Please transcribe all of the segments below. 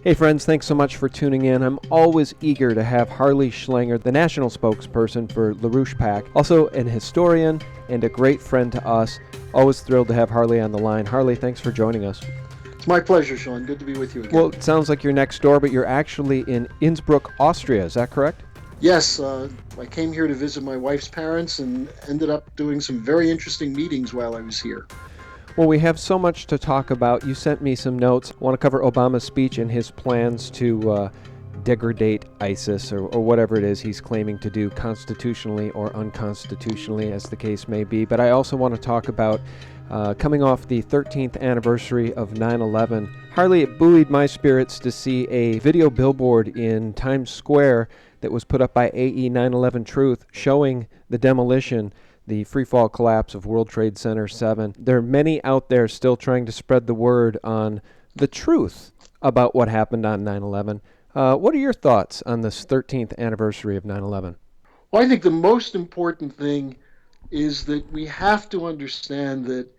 Hey friends, thanks so much for tuning in. I'm always eager to have Harley Schlanger, the national spokesperson for LaRouchePAC, also an historian and a great friend to us. Always thrilled to have Harley on the line. Harley, thanks for joining us. It's my pleasure, Sean. Good to be with you again. Well, it sounds like you're next door, but you're actually in Innsbruck, Austria. Is that correct? Yes, I came here to visit my wife's parents and ended up doing some very interesting meetings while I was here. Well, we have so much to talk about. You sent me some notes. I want to cover Obama's speech and his plans to degrade ISIS or whatever it is he's claiming to do constitutionally or unconstitutionally, as the case may be. But I also want to talk about coming off the 13th anniversary of 9/11. Harley, it buoyed my spirits to see a video billboard in Times Square that was put up by AE 9/11 Truth showing the demolition, the freefall collapse of World Trade Center 7. There are many out there still trying to spread the word on the truth about what happened on 9/11. What are your thoughts on this 13th anniversary of 9/11? Well, I think the most important thing is that we have to understand that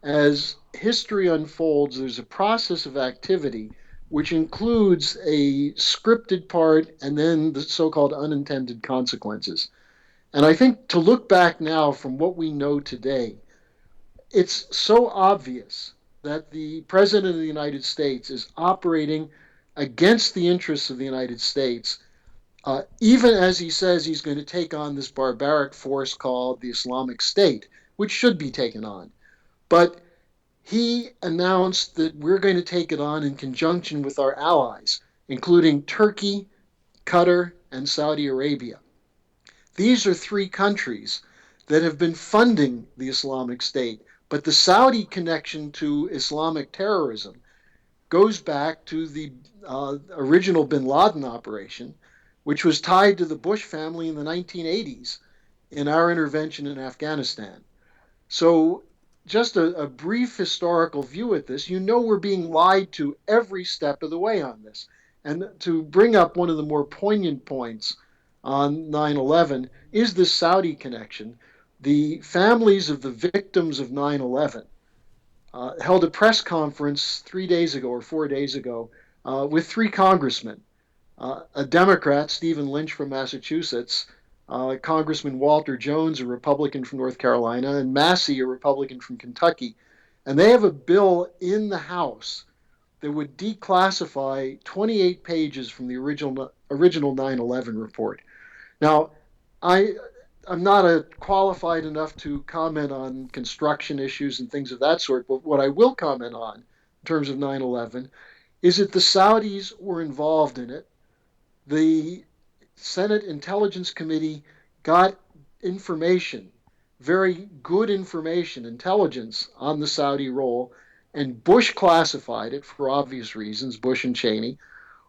as history unfolds, there's a process of activity which includes a scripted part and then the so-called unintended consequences. And I think to look back now from what we know today, it's so obvious that the President of the United States is operating against the interests of the United States, even as he says he's going to take on this barbaric force called the Islamic State, which should be taken on. But he announced that we're going to take it on in conjunction with our allies, including Turkey, Qatar, and Saudi Arabia. These are three countries that have been funding the Islamic State, but the Saudi connection to Islamic terrorism goes back to the original bin Laden operation, which was tied to the Bush family in the 1980s in our intervention in Afghanistan. So just a brief historical view at this, you know we're being lied to every step of the way on this. And to bring up one of the more poignant points on 9/11 is this Saudi connection. The families of the victims of 9/11 held a press conference 3 days ago or 4 days ago with three congressmen, a Democrat, Stephen Lynch from Massachusetts, Congressman Walter Jones, a Republican from North Carolina, and Massey, a Republican from Kentucky. And they have a bill in the House that would declassify 28 pages from the original 9/11 report. Now, I'm not qualified enough to comment on construction issues and things of that sort, but what I will comment on in terms of 9/11 is that the Saudis were involved in it. The Senate Intelligence Committee got information, very good information, intelligence on the Saudi role, and Bush classified it for obvious reasons, Bush and Cheney.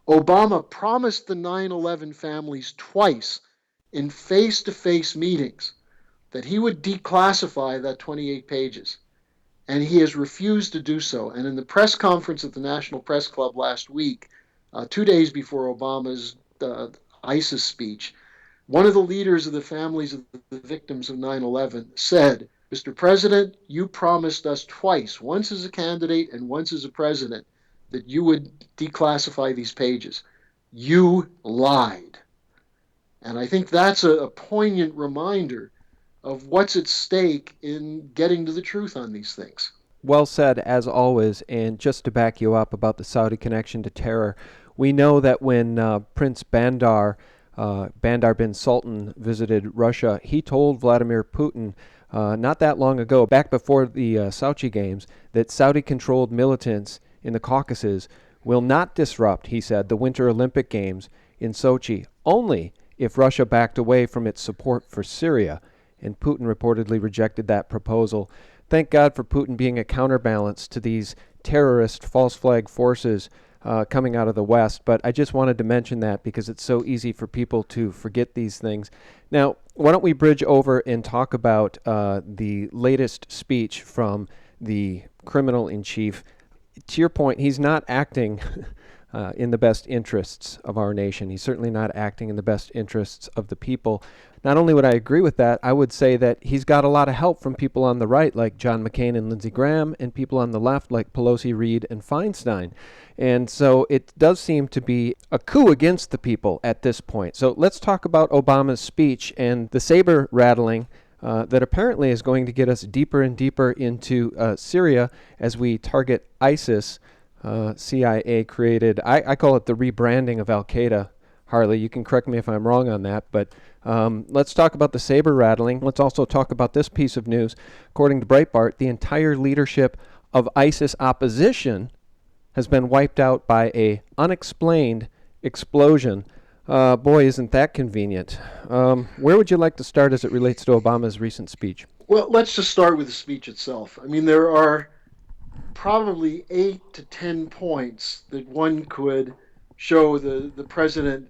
Obama promised the 9/11 families twice in face-to-face meetings that he would declassify that 28 pages. And he has refused to do so. And in the press conference at the National Press Club last week, 2 days before Obama's ISIS speech, one of the leaders of the families of the victims of 9/11 said, "Mr. President, you promised us twice, once as a candidate and once as a president, that you would declassify these pages. You lied." And I think that's a poignant reminder of what's at stake in getting to the truth on these things. Well said, as always. And just to back you up about the Saudi connection to terror, we know that when Prince Bandar bin Sultan visited Russia, he told Vladimir Putin not that long ago, back before the Sochi Games, that Saudi-controlled militants in the Caucasus will not disrupt, he said, the Winter Olympic Games in Sochi, only if Russia backed away from its support for Syria. And Putin reportedly rejected that proposal. Thank God for Putin being a counterbalance to these terrorist false flag forces coming out of the West. But I just wanted to mention that because it's so easy for people to forget these things. Now, why don't we bridge over and talk about the latest speech from the criminal in chief. To your point, he's not acting in the best interests of our nation. He's certainly not acting in the best interests of the people. Not only would I agree with that, I would say that he's got a lot of help from people on the right like John McCain and Lindsey Graham, and people on the left like Pelosi, Reid, and Feinstein. And so it does seem to be a coup against the people at this point. So let's talk about Obama's speech and the saber rattling that apparently is going to get us deeper and deeper into Syria as we target ISIS. CIA created, I call it the rebranding of Al Qaeda. Harley, you can correct me if I'm wrong on that, but let's talk about the saber rattling. Let's also talk about this piece of news. According to Breitbart, the entire leadership of ISIS opposition has been wiped out by a unexplained explosion. Boy, isn't that convenient. Where would you like to start as it relates to Obama's recent speech? Well, let's just start with the speech itself. I mean, there are probably 8 to 10 points that one could show the president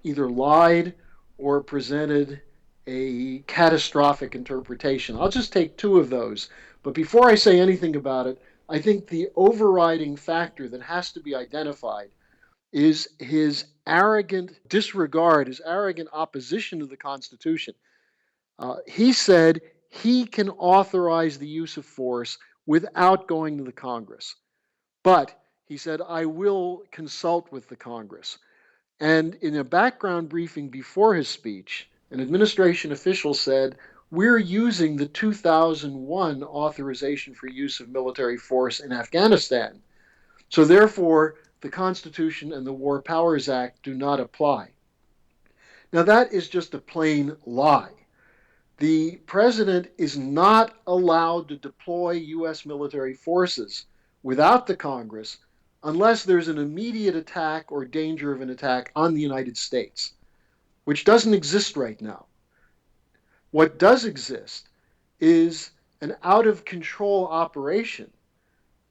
either lied or presented a catastrophic interpretation. I'll just take two of those. But before I say anything about it, I think the overriding factor that has to be identified is his arrogant disregard, his arrogant opposition to the Constitution. He said he can authorize the use of force without going to the Congress. But he said, I will consult with the Congress. And in a background briefing before his speech, an administration official said, we're using the 2001 authorization for use of military force in Afghanistan. So therefore, the Constitution and the War Powers Act do not apply. Now, that is just a plain lie. The president is not allowed to deploy U.S. military forces without the Congress unless there's an immediate attack or danger of an attack on the United States, which doesn't exist right now. What does exist is an out of control operation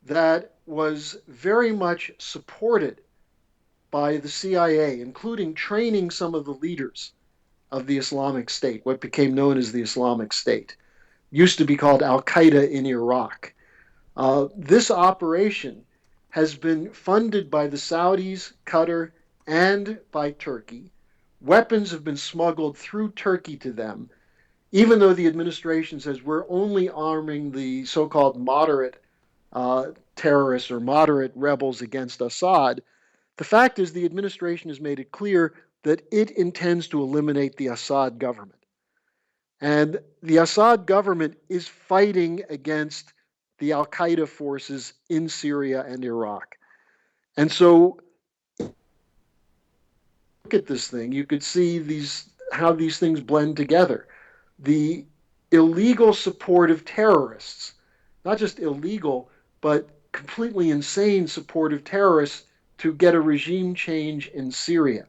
that was very much supported by the CIA, including training some of the leaders of the Islamic State, what became known as the Islamic State, used to be called Al Qaeda in Iraq. This operation has been funded by the Saudis, Qatar, and by Turkey. Weapons have been smuggled through Turkey to them, even though the administration says we're only arming the so-called moderate terrorists or moderate rebels against Assad. The fact is the administration has made it clear that it intends to eliminate the Assad government. And the Assad government is fighting against the Al Qaeda forces in Syria and Iraq. And so, look at this thing, you could see how these things blend together. The illegal support of terrorists, not just illegal, but completely insane support of terrorists to get a regime change in Syria.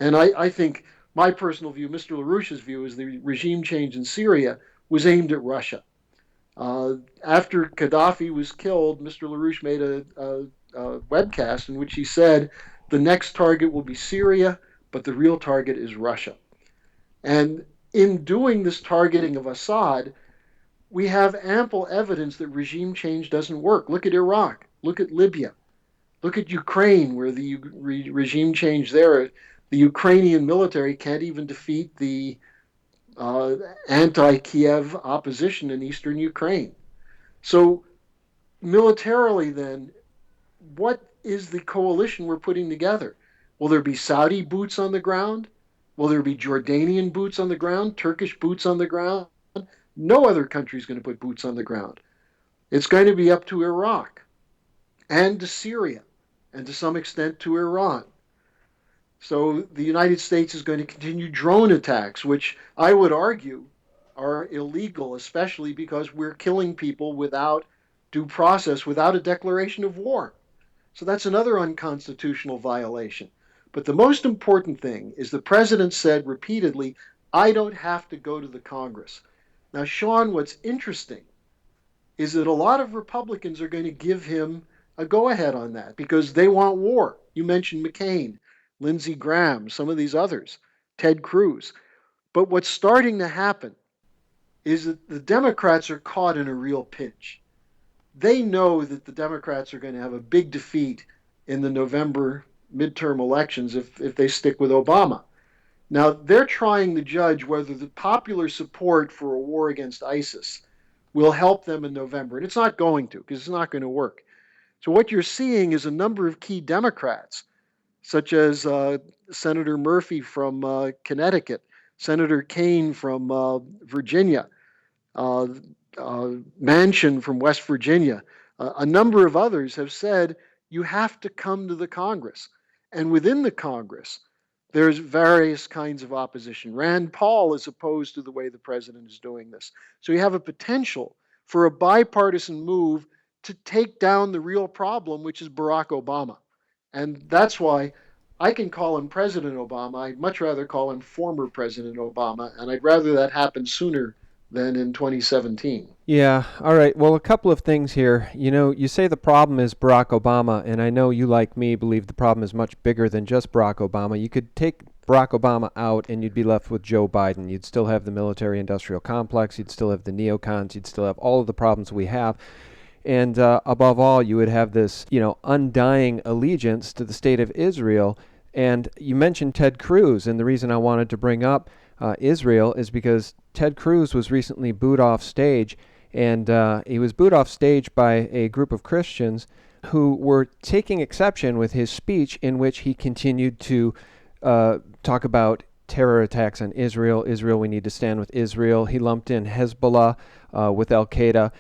And I think my personal view, Mr. LaRouche's view, is the regime change in Syria was aimed at Russia. After Gaddafi was killed, Mr. LaRouche made a webcast in which he said the next target will be Syria, but the real target is Russia. And in doing this targeting of Assad, we have ample evidence that regime change doesn't work. Look at Iraq. Look at Libya. Look at Ukraine, where the regime change there, the Ukrainian military can't even defeat the anti-Kiev opposition in eastern Ukraine. So militarily then, what is the coalition we're putting together? Will there be Saudi boots on the ground? Will there be Jordanian boots on the ground? Turkish boots on the ground? No other country is going to put boots on the ground. It's going to be up to Iraq and to Syria and to some extent to Iran. So the United States is going to continue drone attacks, which I would argue are illegal, especially because we're killing people without due process, without a declaration of war. So that's another unconstitutional violation. But the most important thing is the president said repeatedly, I don't have to go to the Congress. Now, Sean, what's interesting is that a lot of Republicans are going to give him a go-ahead on that because they want war. You mentioned McCain, Lindsey Graham, some of these others, Ted Cruz. But what's starting to happen is that the Democrats are caught in a real pinch. They know that the Democrats are going to have a big defeat in the November midterm elections if they stick with Obama. Now, they're trying to judge whether the popular support for a war against ISIS will help them in November. And it's not going to, because it's not going to work. So, what you're seeing is a number of key Democrats, such as Senator Murphy from Connecticut, Senator Kaine from Virginia, uh, Manchin from West Virginia, a number of others have said you have to come to the Congress. And within the Congress, there's various kinds of opposition. Rand Paul is opposed to the way the president is doing this. So you have a potential for a bipartisan move to take down the real problem, which is Barack Obama. And that's why I can call him President Obama. I'd much rather call him former President Obama, and I'd rather that happen sooner than in 2017. Yeah, all right. Well, a couple of things here. You know, you say the problem is Barack Obama, and I know you, like me, believe the problem is much bigger than just Barack Obama. You could take Barack Obama out, and you'd be left with Joe Biden. You'd still have the military industrial complex, you'd still have the neocons, you'd still have all of the problems we have. And above all, you would have this, undying allegiance to the state of Israel. And you mentioned Ted Cruz, and the reason I wanted to bring up Israel is because Ted Cruz was recently booed off stage, and he was booed off stage by a group of Christians who were taking exception with his speech in which he continued to talk about terror attacks on Israel. Israel, we need to stand with Israel. He lumped in Hezbollah with Al Qaeda.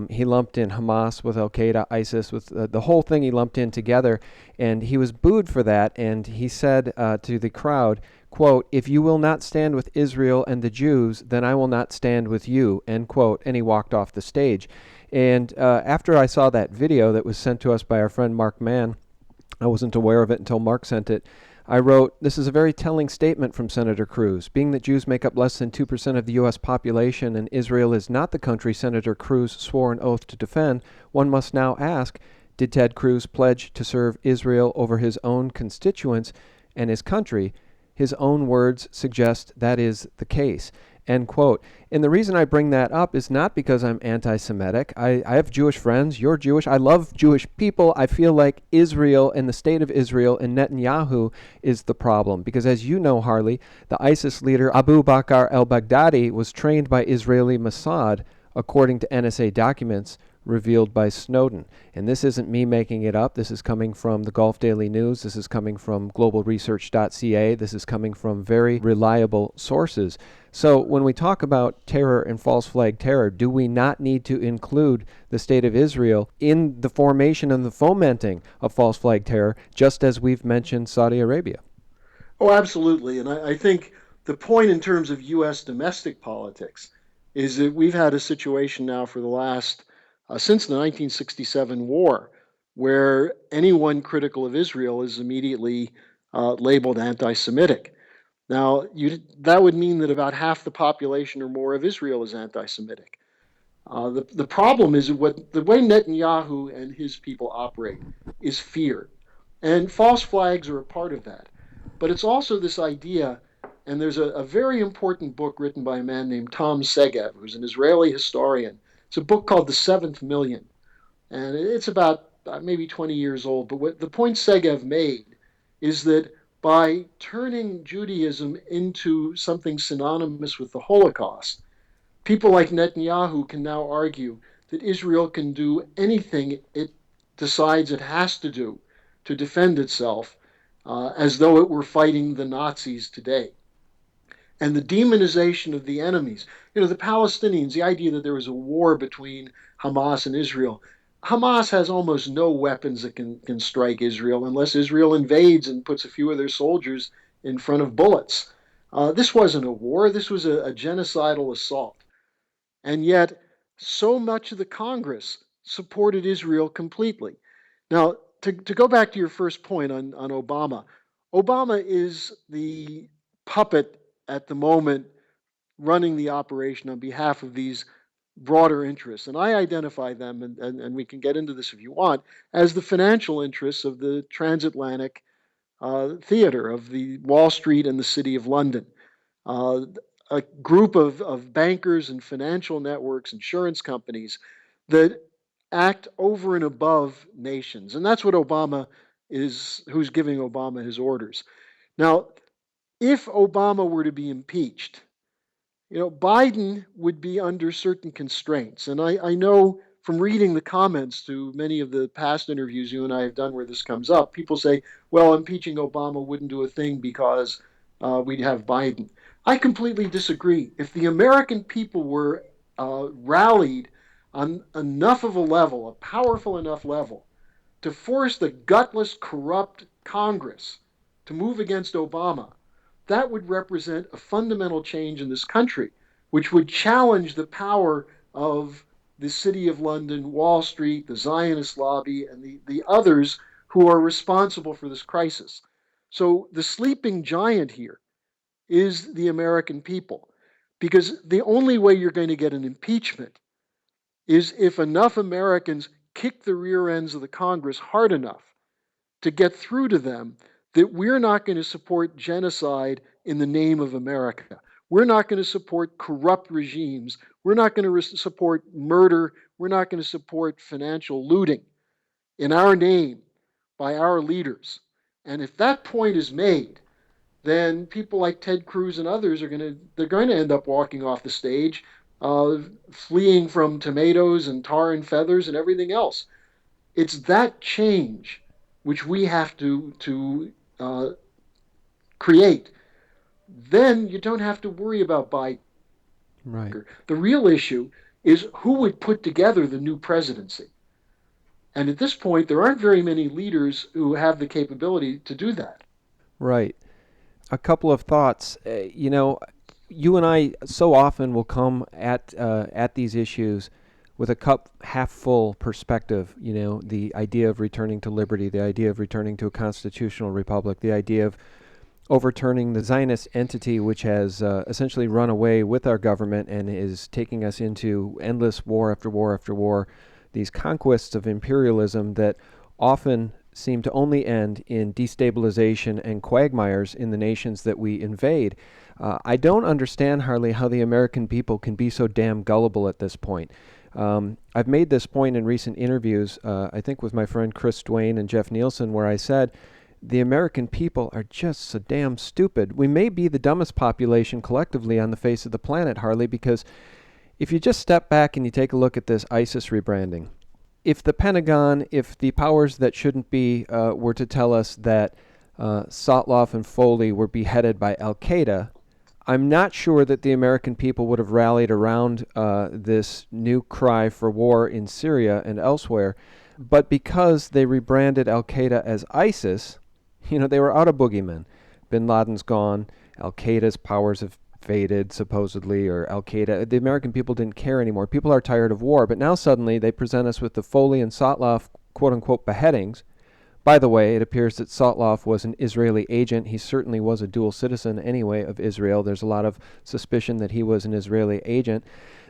He lumped in Hamas with Al Qaeda, ISIS, with the whole thing he lumped in together. And he was booed for that. And he said to the crowd, quote, "If you will not stand with Israel and the Jews, then I will not stand with you," end quote. And he walked off the stage. And after I saw that video that was sent to us by our friend Mark Mann, I wasn't aware of it until Mark sent it. I wrote, "This is a very telling statement from Senator Cruz. Being that Jews make up less than 2% of the U.S. population and Israel is not the country Senator Cruz swore an oath to defend, one must now ask, did Ted Cruz pledge to serve Israel over his own constituents and his country? His own words suggest that is the case." End quote. And the reason I bring that up is not because I'm anti-Semitic. I have Jewish friends. You're Jewish. I love Jewish people. I feel like Israel and the state of Israel and Netanyahu is the problem. Because as you know, Harley, the ISIS leader Abu Bakr al-Baghdadi was trained by Israeli Mossad, according to NSA documents revealed by Snowden. And this isn't me making it up. This is coming from the Gulf Daily News. This is coming from globalresearch.ca. This is coming from very reliable sources. So when we talk about terror and false flag terror, do we not need to include the state of Israel in the formation and the fomenting of false flag terror, just as we've mentioned Saudi Arabia? Oh, absolutely. And I think the point in terms of U.S. domestic politics is that we've had a situation now for the last, since the 1967 war, where anyone critical of Israel is immediately labeled anti Semitic. Now, that would mean that about half the population or more of Israel is anti Semitic. The problem is the way Netanyahu and his people operate is fear. And false flags are a part of that. But it's also this idea, and there's a very important book written by a man named Tom Segev, who's an Israeli historian. It's a book called The Seventh Million. And it's about maybe 20 years old. But what the point Segev made is that by turning Judaism into something synonymous with the Holocaust, people like Netanyahu can now argue that Israel can do anything it decides it has to do to defend itself, as though it were fighting the Nazis today. And the demonization of the enemies. The Palestinians, the idea that there was a war between Hamas and Israel. Hamas has almost no weapons that can strike Israel unless Israel invades and puts a few of their soldiers in front of bullets. This wasn't a war, this was a genocidal assault. And yet, so much of the Congress supported Israel completely. Now, to go back to your first point on Obama, Obama is the puppet at the moment running the operation on behalf of these broader interests. And I identify them, and we can get into this if you want, as the financial interests of the transatlantic theater of the Wall Street and the City of London. A group of bankers and financial networks, insurance companies that act over and above nations. And that's what Obama is who's giving Obama his orders. Now, if Obama were to be impeached, Biden would be under certain constraints. And I know from reading the comments to many of the past interviews you and I have done where this comes up, people say, well, impeaching Obama wouldn't do a thing because we'd have Biden. I completely disagree. If the American people were rallied on enough of a level, a powerful enough level, to force the gutless, corrupt Congress to move against Obama, that would represent a fundamental change in this country, which would challenge the power of the City of London, Wall Street, the Zionist lobby, and the others who are responsible for this crisis. So the sleeping giant here is the American people, because the only way you're going to get an impeachment is if enough Americans kick the rear ends of the Congress hard enough to get through to them that we're not going to support genocide in the name of America. We're not going to support corrupt regimes. We're not going to support murder. We're not going to support financial looting in our name by our leaders. And if that point is made, then people like Ted Cruz and others they're going to end up walking off the stage, fleeing from tomatoes and tar and feathers and everything else. It's that change which we have to create. Then you don't have to worry about Biden. Right. The real issue is who would put together the new presidency. And at this point, there aren't very many leaders who have the capability to do that. Right. A couple of thoughts. You and I so often will come at these issues with a cup half full perspective. The idea of returning to liberty, the idea of returning to a constitutional republic, the idea of overturning the Zionist entity, which has essentially run away with our government and is taking us into endless war after war after war. These conquests of imperialism that often seem to only end in destabilization and quagmires in the nations that we invade. I don't understand, Harley, how the American people can be so damn gullible at this point. I've made this point in recent interviews, I think with my friend Chris Duane and Jeff Nielsen, where I said, the American people are just so damn stupid. We may be the dumbest population collectively on the face of the planet, Harley, because if you just step back and you take a look at this ISIS rebranding, if the Pentagon, if the powers that shouldn't be were to tell us that Sotloff and Foley were beheaded by Al-Qaeda, I'm not sure that the American people would have rallied around this new cry for war in Syria and elsewhere. But because they rebranded Al-Qaeda as ISIS, they were out of boogeymen. Bin Laden's gone. Al-Qaeda's powers have faded, supposedly, or Al-Qaeda. The American people didn't care anymore. People are tired of war. But now suddenly they present us with the Foley and Sotloff quote-unquote beheadings. By the way, it appears that Sotloff was an Israeli agent. He certainly was a dual citizen anyway of Israel. There's a lot of suspicion that he was an Israeli agent.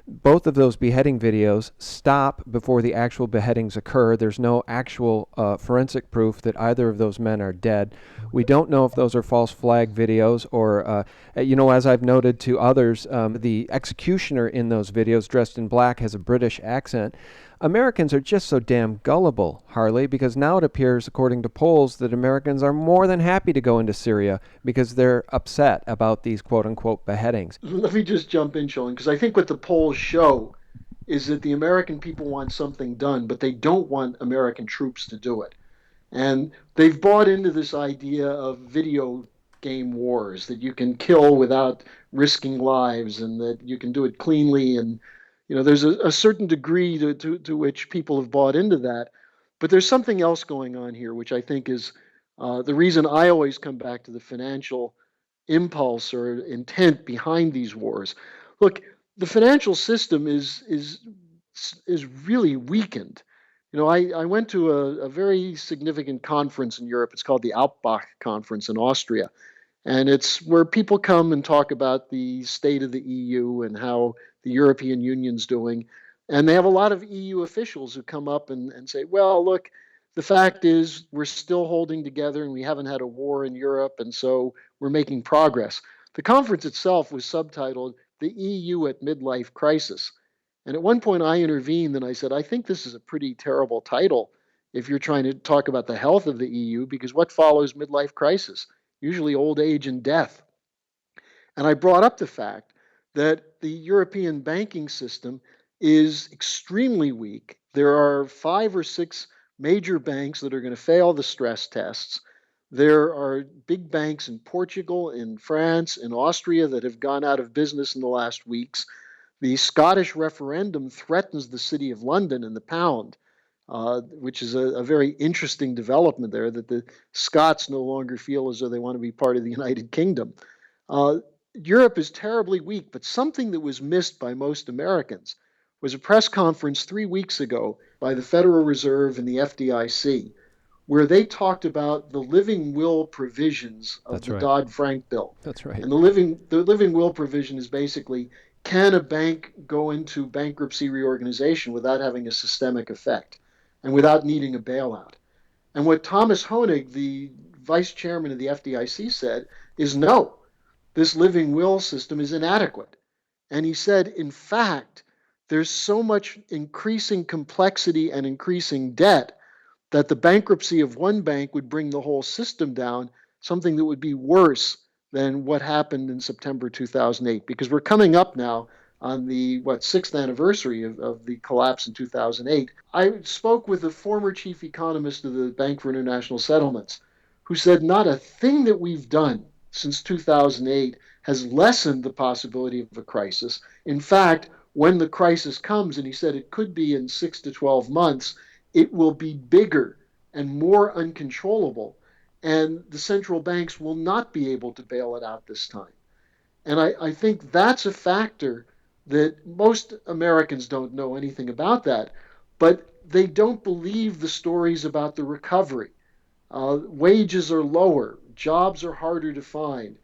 Both of those beheading videos stop before the actual beheadings occur. There's no actual forensic proof that either of those men are dead. We don't know if those are false flag videos or, as I've noted to others, the executioner in those videos dressed in black has a British accent. Americans are just so damn gullible, Harley, because now it appears, according to polls, that Americans are more than happy to go into Syria because they're upset about these quote-unquote beheadings. Let me just jump in, Sheldon, because I think what the polls show is that the American people want something done, but they don't want American troops to do it. And they've bought into this idea of video game wars, that you can kill without risking lives and that you can do it cleanly. And, there's a certain degree to which people have bought into that. But there's something else going on here, which I think is the reason I always come back to the financial impulse or intent behind these wars. Look, the financial system is really weakened. I went to a very significant conference in Europe. It's called the Alpbach Conference in Austria. And it's where people come and talk about the state of the EU and how the European Union's doing. And they have a lot of EU officials who come up and say, well, look, the fact is we're still holding together and we haven't had a war in Europe. And so we're making progress. The conference itself was subtitled The EU at Midlife Crisis. And at one point I intervened and I said, I think this is a pretty terrible title. if you're trying to talk about the health of the EU, because what follows midlife crisis? Usually old age and death. And I brought up the fact that the European banking system is extremely weak. There are 5 or 6 major banks that are going to fail the stress tests. There are big banks in Portugal, in France, in Austria that have gone out of business in the last weeks. The Scottish referendum threatens the City of London and the pound, which is a very interesting development there, that the Scots no longer feel as though they want to be part of the United Kingdom. Uh, Europe is terribly weak, but something that was missed by most Americans was a press conference 3 weeks ago by the Federal Reserve and the FDIC, where they talked about the living will provisions of That's the right. Dodd-Frank bill. That's right. And the living will provision is basically, can a bank go into bankruptcy reorganization without having a systemic effect and without needing a bailout? And what Thomas Honig, the vice chairman of the FDIC, said is no, this living will system is inadequate. And he said, in fact, there's so much increasing complexity and increasing debt that the bankruptcy of one bank would bring the whole system down, something that would be worse than what happened in September 2008, because we're coming up now on the 6th anniversary of the collapse in 2008. I spoke with the former chief economist of the Bank for International Settlements, who said not a thing that we've done since 2008 has lessened the possibility of a crisis. In fact, when the crisis comes, and he said it could be in 6 to 12 months, it will be bigger and more uncontrollable, and the central banks will not be able to bail it out this time. And I think that's a factor that most Americans don't know anything about that, but they don't believe the stories about the recovery. Wages are lower, jobs are harder to find,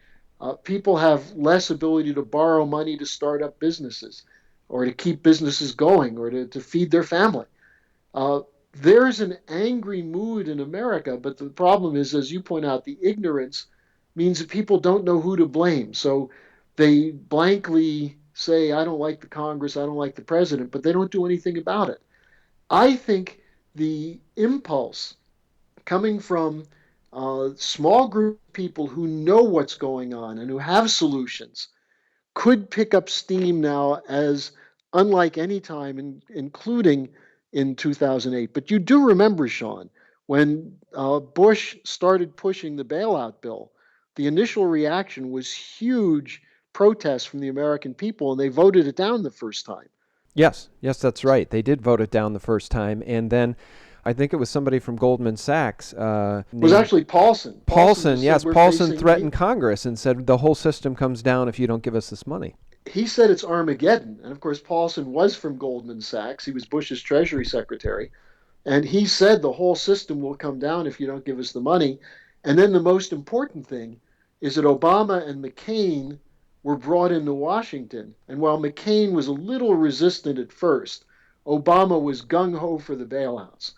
people have less ability to borrow money to start up businesses or to keep businesses going or to feed their family. Uh, there's an angry mood in America, but the problem is, as you point out, the ignorance means that people don't know who to blame. So they blankly say, I don't like the Congress, I don't like the president, but they don't do anything about it. I think the impulse coming from a small group of people who know what's going on and who have solutions could pick up steam now as unlike any time, including in 2008. But you do remember, Sean, when Bush started pushing the bailout bill, the initial reaction was huge protests from the American people, and they voted it down the first time. Yes, yes, that's right. They did vote it down the first time, and then I think it was somebody from Goldman Sachs It was named actually Paulson. Paulson Paulson. just said Yes, we're Paulson facing. threatened Congress and said the whole system comes down if you don't give us this money. He said it's Armageddon, and of course Paulson was from Goldman Sachs. He was Bush's Treasury Secretary. And he said the whole system will come down if you don't give us the money. And then the most important thing is that Obama and McCain were brought into Washington. And while McCain was a little resistant at first, Obama was gung ho for the bailouts,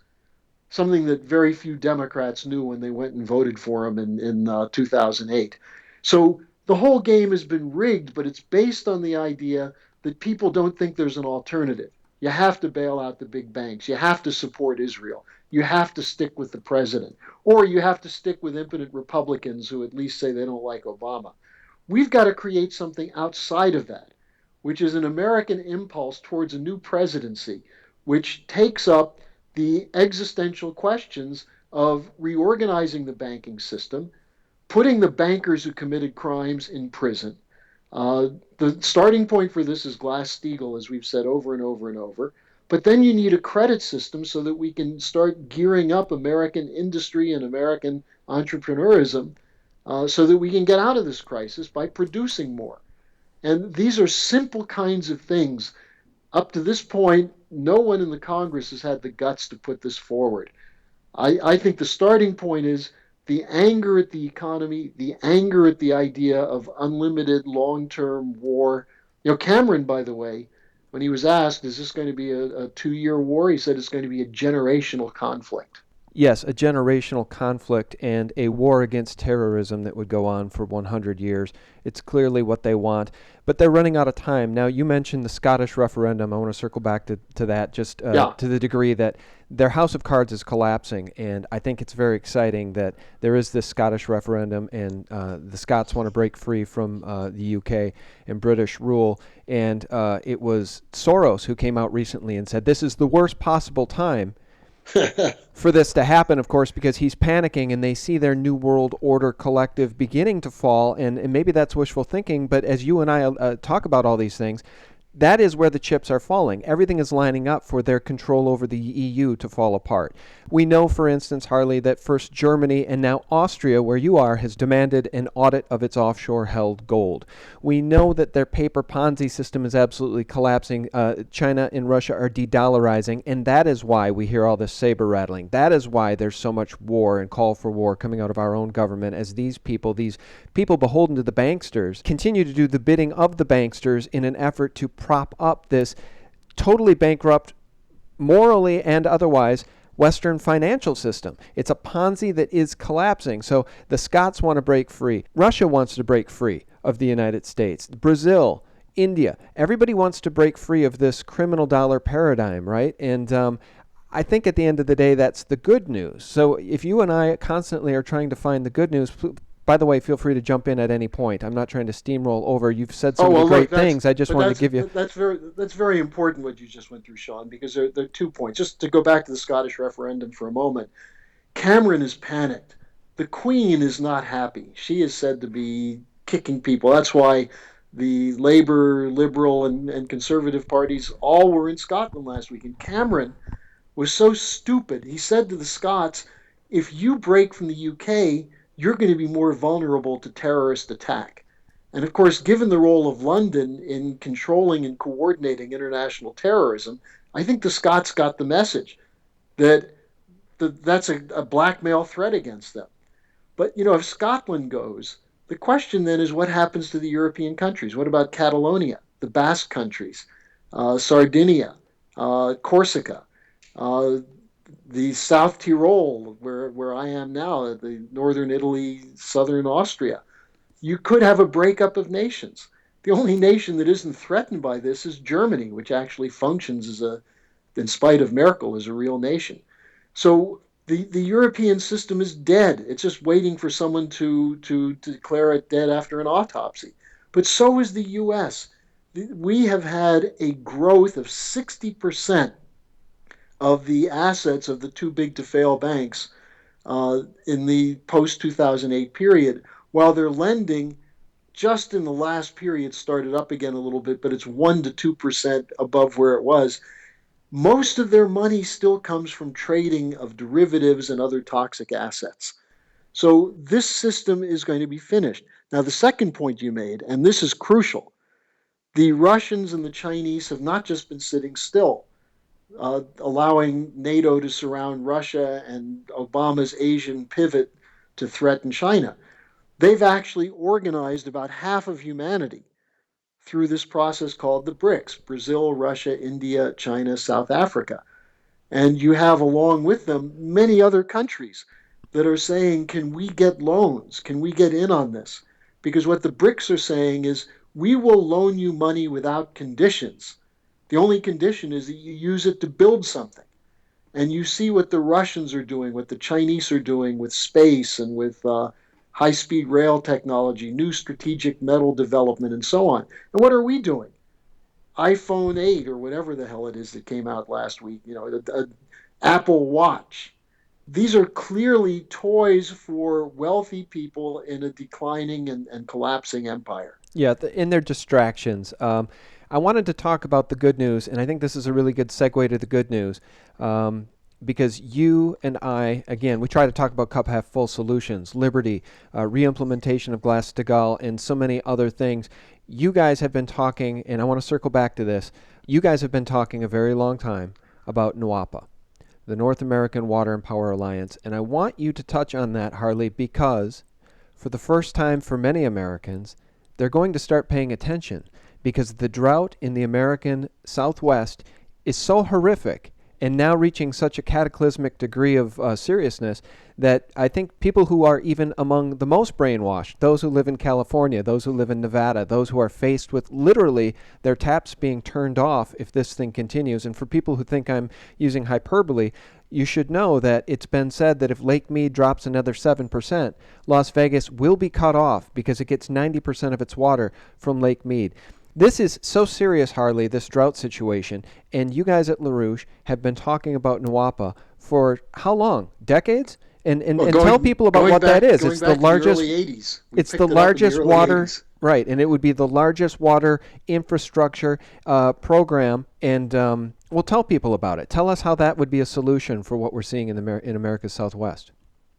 something that very few Democrats knew when they went and voted for him in 2008. So the whole game has been rigged, but it's based on the idea that people don't think there's an alternative. You have to bail out the big banks. You have to support Israel. You have to stick with the president. Or you have to stick with impotent Republicans who at least say they don't like Obama. We've got to create something outside of that, which is an American impulse towards a new presidency, which takes up the existential questions of reorganizing the banking system, putting the bankers who committed crimes in prison. The starting point for this is Glass-Steagall, as we've said over and over and over. But then you need a credit system so that we can start gearing up American industry and American entrepreneurism so that we can get out of this crisis by producing more. And these are simple kinds of things. Up to this point, no one in the Congress has had the guts to put this forward. I think the starting point is the anger at the economy, the anger at the idea of unlimited long term war. Cameron, by the way, when he was asked, is this going to be a 2-year war? He said it's going to be a generational conflict. Yes, a generational conflict and a war against terrorism that would go on for 100 years. It's clearly what they want, but they're running out of time. Now, you mentioned the Scottish referendum. I want to circle back to that just Yeah. to the degree that their house of cards is collapsing, and I think it's very exciting that there is this Scottish referendum, and the Scots want to break free from the UK and British rule. And it was Soros who came out recently and said this is the worst possible time for this to happen, of course, because he's panicking and they see their New World Order collective beginning to fall. And maybe that's wishful thinking, but as you and I talk about all these things, that is where the chips are falling. Everything is lining up for their control over the EU to fall apart. We know, for instance, Harley, that first Germany and now Austria, where you are, has demanded an audit of its offshore held gold. We know that their paper Ponzi system is absolutely collapsing. China and Russia are de-dollarizing, and that is why we hear all this saber rattling. That is why there's so much war and call for war coming out of our own government, as these people beholden to the banksters, continue to do the bidding of the banksters in an effort to prop up this totally bankrupt, morally and otherwise, Western financial system. It's a Ponzi that is collapsing. So the Scots want to break free. Russia wants to break free of the United States. Brazil, India, everybody wants to break free of this criminal dollar paradigm, right? And I think at the end of the day, that's the good news. So if you and I constantly are trying to find the good news, by the way, feel free to jump in at any point. I'm not trying to steamroll over. You've said so Oh many well, great look, that's things. I just but wanted to give you. that's very important what you just went through, Sean, because there are 2 points. Just to go back to the Scottish referendum for a moment, Cameron is panicked. The Queen is not happy. She is said to be kicking people. That's why the Labour, Liberal, and Conservative parties all were in Scotland last week. And Cameron was so stupid. He said to the Scots, if you break from the UK, you're going to be more vulnerable to terrorist attack. And of course, given the role of London in controlling and coordinating international terrorism, I think the Scots got the message that that's a blackmail threat against them. But if Scotland goes, the question then is what happens to the European countries? What about Catalonia, the Basque countries, Sardinia, Corsica, uh, the South Tyrol, where I am now, the northern Italy, southern Austria? You could have a breakup of nations. The only nation that isn't threatened by this is Germany, which actually functions in spite of Merkel, as a real nation. So the European system is dead. It's just waiting for someone to declare it dead after an autopsy. But so is the U.S. We have had a growth of 60% of the assets of the too big to fail banks in the post 2008 period, while their lending just in the last period started up again a little bit, but it's 1 to 2% above where it was. Most of their money still comes from trading of derivatives and other toxic assets. So this system is going to be finished. Now, the second point you made, and this is crucial, the Russians and the Chinese have not just been sitting still, allowing NATO to surround Russia and Obama's Asian pivot to threaten China. They've actually organized about half of humanity through this process called the BRICS: Brazil, Russia, India, China, South Africa. And you have, along with them, many other countries that are saying, can we get loans? Can we get in on this? Because what the BRICS are saying is, we will loan you money without conditions. The only condition is that you use it to build something. And you see what the Russians are doing, what the Chinese are doing with space and with high speed rail technology, new strategic metal development, and so on. And what are we doing? iPhone 8 or whatever the hell it is that came out last week, Apple Watch. These are clearly toys for wealthy people in a declining and collapsing empire. Yeah, in their distractions. I wanted to talk about the good news, and I think this is a really good segue to the good news. Because you and I, again, we try to talk about cup half full solutions, liberty, re-implementation of Glass-Steagall, and so many other things. You guys have been talking, and I want to circle back to this. You guys have been talking a very long time about NAWAPA, the North American Water and Power Alliance, and I want you to touch on that, Harley, because for the first time for many Americans, they're going to start paying attention because the drought in the American Southwest is so horrific and now reaching such a cataclysmic degree of seriousness that I think people who are even among the most brainwashed, those who live in California, those who live in Nevada, those who are faced with literally their taps being turned off if this thing continues, and for people who think I'm using hyperbole, you should know that it's been said that if Lake Mead drops another 7%, Las Vegas will be cut off because it gets 90% of its water from Lake Mead. This is so serious, Harley, this drought situation, and you guys at LaRouche have been talking about NAWAPA for how long? Decades? Well, And tell people about what that is. going It's the back to the largest early '80s. We it's the picked it up in the largest early water, '80s. right, and it would be the largest water infrastructure program. And we'll tell people about it. Tell us how that would be a solution for what we're seeing in in America's Southwest.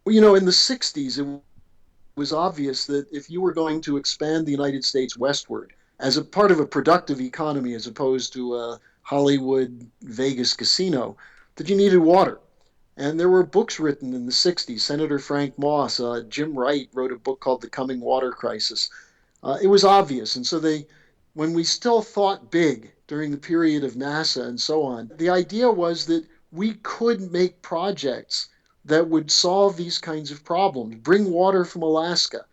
Well, in the '60s, it was obvious that if you were going to expand the United States westward as a part of a productive economy as opposed to a Hollywood Vegas casino, that you needed water. And there were books written in the '60s. Senator Frank Moss, Jim Wright wrote a book called The Coming Water Crisis. It was obvious. And so when we still thought big during the period of NASA and so on, the idea was that we could make projects that would solve these kinds of problems, bring water from Alaska.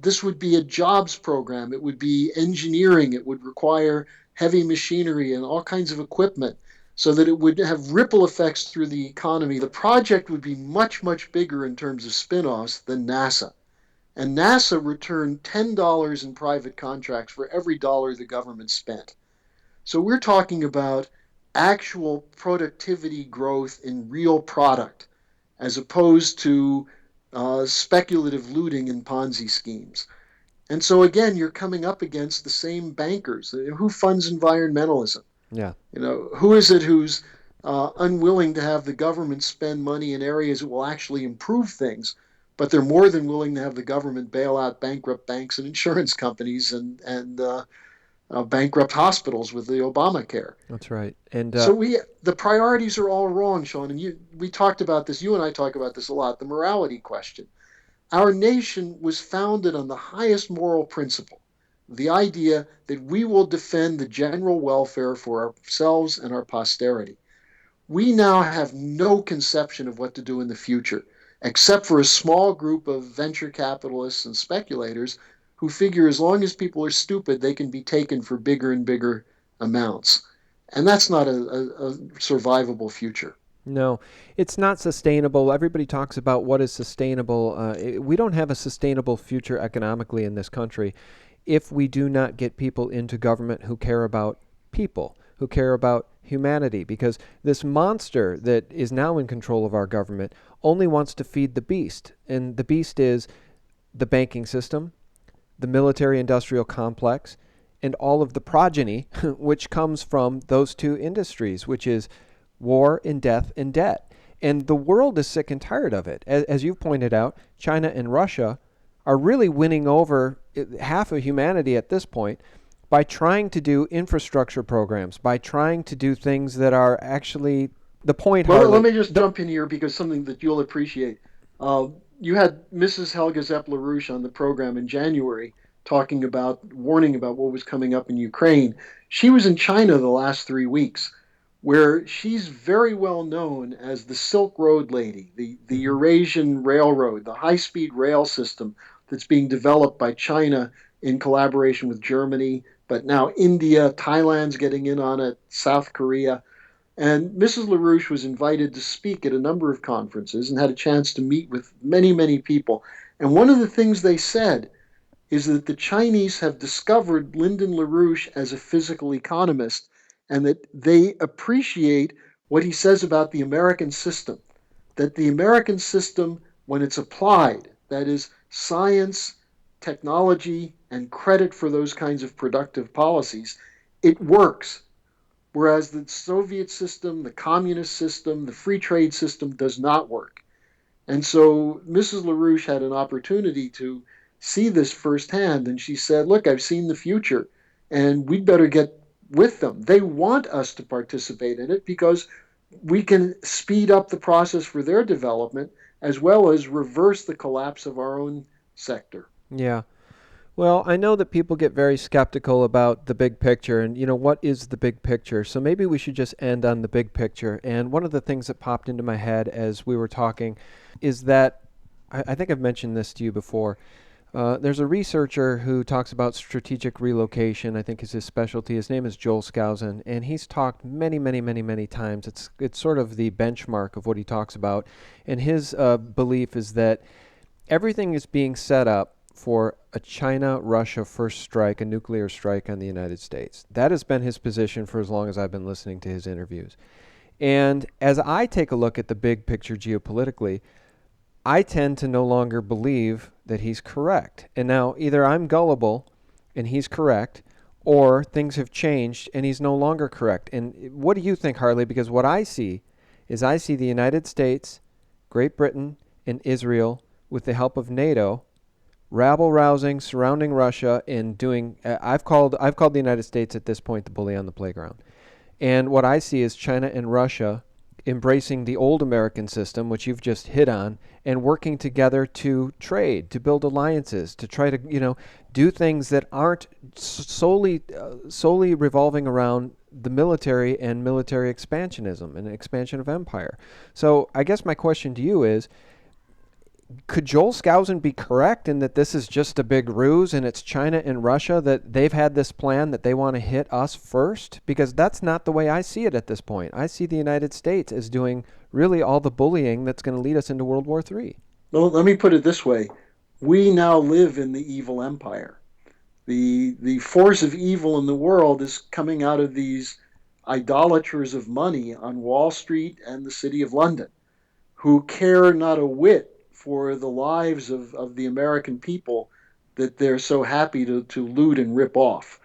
This would be a jobs program. It would be engineering. It would require heavy machinery and all kinds of equipment so that it would have ripple effects through the economy. The project would be much, much bigger in terms of spin offs than NASA. And NASA returned $10 in private contracts for every dollar the government spent. So we're talking about actual productivity growth in real product as opposed to speculative looting and Ponzi schemes. And so again, you're coming up against the same bankers. Who funds environmentalism? Yeah. Who is it who's unwilling to have the government spend money in areas that will actually improve things, but they're more than willing to have the government bail out bankrupt banks and insurance companies and bankrupt hospitals with the Obamacare. That's right. And So the priorities are all wrong, Sean. And we talked about this. You and I talk about this a lot. The morality question. Our nation was founded on the highest moral principle, the idea that we will defend the general welfare for ourselves and our posterity. We now have no conception of what to do in the future, except for a small group of venture capitalists and speculators who figure as long as people are stupid, they can be taken for bigger and bigger amounts. And that's not a survivable future. no, it's not sustainable. Everybody talks about what is sustainable. We don't have a sustainable future economically in this country if we do not get people into government who care about people, who care about humanity, because this monster that is now in control of our government only wants to feed the beast. And the beast is the banking system, the military industrial complex, and all of the progeny which comes from those two industries, which is war and death and debt. And the world is sick and tired of it. As you've pointed out, China and Russia are really winning over half of humanity at this point by trying to do infrastructure programs, by trying to do things that are actually the point, Well, let Harley. me just jump in here because something that you'll appreciate. Uh, you had Mrs. Helga Zepp-LaRouche on the program in January talking about, warning about what was coming up in Ukraine. She was in China the last 3 weeks, where she's very well known as the Silk Road lady, the Hmm. Eurasian Railroad, the high speed rail system that's being developed by China in collaboration with Germany, but now India, Thailand's getting in on it, South Korea. And Mrs. LaRouche was invited to speak at a number of conferences and had a chance to meet with many, many people. And one of the things they said is that the Chinese have discovered Lyndon LaRouche as a physical economist and that they appreciate what he says about the American system. That the American system, when it's applied, that is, science, technology, and credit for those kinds of productive policies, it works. Whereas the Soviet system, the communist system, the free trade system does not work. And so Mrs. LaRouche had an opportunity to see this firsthand. And she said, look, I've seen the future and we'd better get with them. They want us to participate in it because we can speed up the process for their development as well as reverse the collapse of our own sector. Yeah. Well, I know that people get very skeptical about the big picture and, what is the big picture? So maybe we should just end on the big picture. And one of the things that popped into my head as we were talking is that I think I've mentioned this to you before. There's a researcher who talks about strategic relocation, I think is his specialty. His name is Joel Skousen, and he's talked many, many, many, many times. It's sort of the benchmark of what he talks about. And his belief is that everything is being set up for a China Russia first strike, a nuclear strike on the United States. That has been his position for as long as I've been listening to his interviews. And as I take a look at the big picture geopolitically, I tend to no longer believe that he's correct. And now either I'm gullible and he's correct, or things have changed and he's no longer correct. And what do you think, Harley? Because what I see is I see the United States, Great Britain, and Israel, with the help of NATO, rabble rousing, surrounding Russia, and doing. I've called the United States at this point the bully on the playground. And what I see is China and Russia embracing the old American system, which you've just hit on, and working together to trade, to build alliances, to try to do things that aren't solely revolving around the military and military expansionism and expansion of empire. So I guess my question to you is, could Joel Skousen be correct in that this is just a big ruse and it's China and Russia that they've had this plan that they want to hit us first? Because that's not the way I see it at this point. I see the United States as doing really all the bullying that's going to lead us into World War III. Well, let me put it this way. We now live in the evil empire. The force of evil in the world is coming out of these idolaters of money on Wall Street and the city of London, who care not a whit for the lives of the American people that they're so happy to loot and rip off.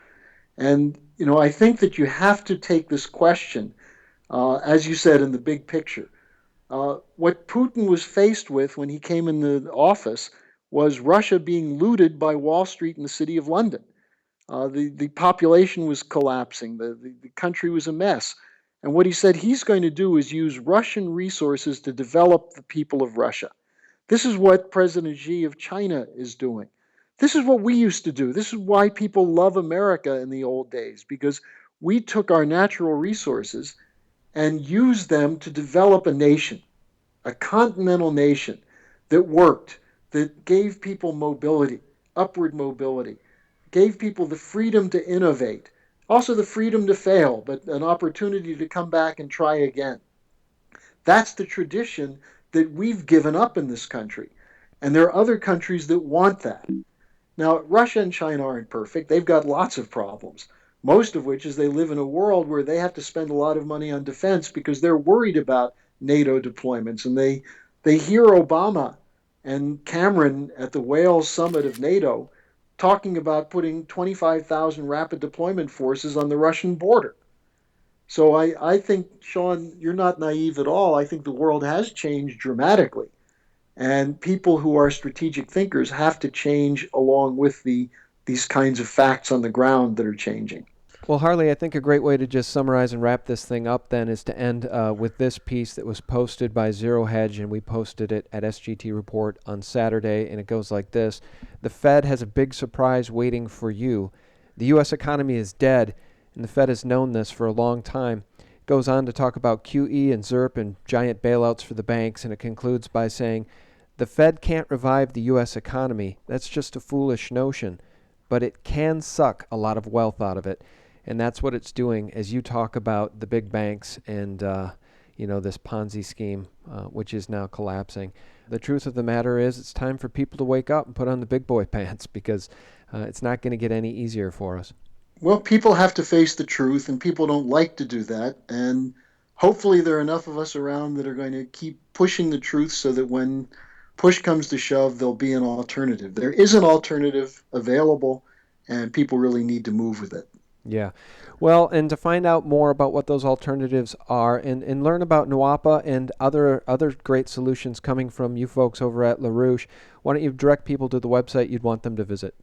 And, I think that you have to take this question, as you said, in the big picture. What Putin was faced with when he came into office was Russia being looted by Wall Street and the city of London. The population was collapsing, the country was a mess. And what he said he's going to do is use Russian resources to develop the people of Russia. This is what President Xi of China is doing. This is what we used to do. This is why people love America in the old days, because we took our natural resources and used them to develop a nation, a continental nation that worked, that gave people mobility, upward mobility, gave people the freedom to innovate, also the freedom to fail, but an opportunity to come back and try again. That's the tradition that we've given up in this country. And there are other countries that want that. Now, Russia and China aren't perfect. They've got lots of problems, most of which is they live in a world where they have to spend a lot of money on defense because they're worried about NATO deployments. And they hear Obama and Cameron at the Wales summit of NATO talking about putting 25,000 rapid deployment forces on the Russian border. So I think, Sean, you're not naive at all. I think the world has changed dramatically. And people who are strategic thinkers have to change along with these kinds of facts on the ground that are changing. Well, Harley, I think a great way to just summarize and wrap this thing up then is to end with this piece that was posted by Zero Hedge, and we posted it at SGT Report on Saturday, and it goes like this. The Fed has a big surprise waiting for you. The U.S. economy is dead, and the Fed has known this for a long time. It goes on to talk about QE and ZERP and giant bailouts for the banks, and it concludes by saying, the Fed can't revive the U.S. economy. That's just a foolish notion, but it can suck a lot of wealth out of it. And that's what it's doing as you talk about the big banks and, this Ponzi scheme, which is now collapsing. The truth of the matter is it's time for people to wake up and put on the big boy pants because it's not going to get any easier for us. Well, people have to face the truth, and people don't like to do that. And hopefully, there are enough of us around that are going to keep pushing the truth so that when push comes to shove, there'll be an alternative. There is an alternative available, and people really need to move with it. Yeah. Well, and to find out more about what those alternatives are and learn about NAWAPA and other great solutions coming from you folks over at LaRouche, why don't you direct people to the website you'd want them to visit?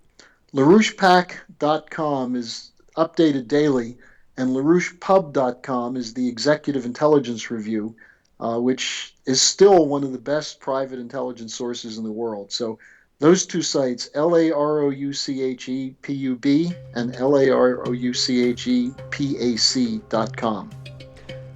LaRouchePAC.com is updated daily, and LaRouchePub.com is the Executive Intelligence Review, which is still one of the best private intelligence sources in the world. So Those two sites, LaRouchePUB and LaRouchePAC.com.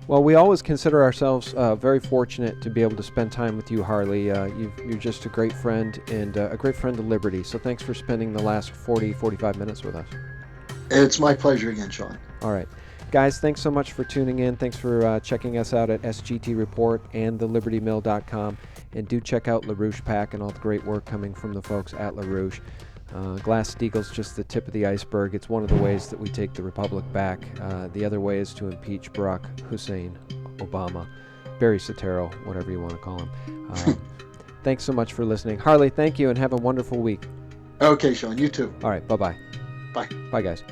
Well, we always consider ourselves very fortunate to be able to spend time with you, Harley. You're just a great friend and a great friend of liberty. So thanks for spending the last 45 minutes with us. It's my pleasure again, Sean. All right. Guys, thanks so much for tuning in. Thanks for checking us out at SGT Report and thelibertymill.com. And do check out LaRouchePAC and all the great work coming from the folks at LaRouche. Glass-Steagall's just the tip of the iceberg. It's one of the ways that we take the republic back. The other way is to impeach Barack Hussein Obama. Barry Soetoro, whatever you want to call him. Thanks so much for listening. Harley, thank you, and have a wonderful week. Okay, Sean, you too. All right, bye-bye. Bye. Bye, guys.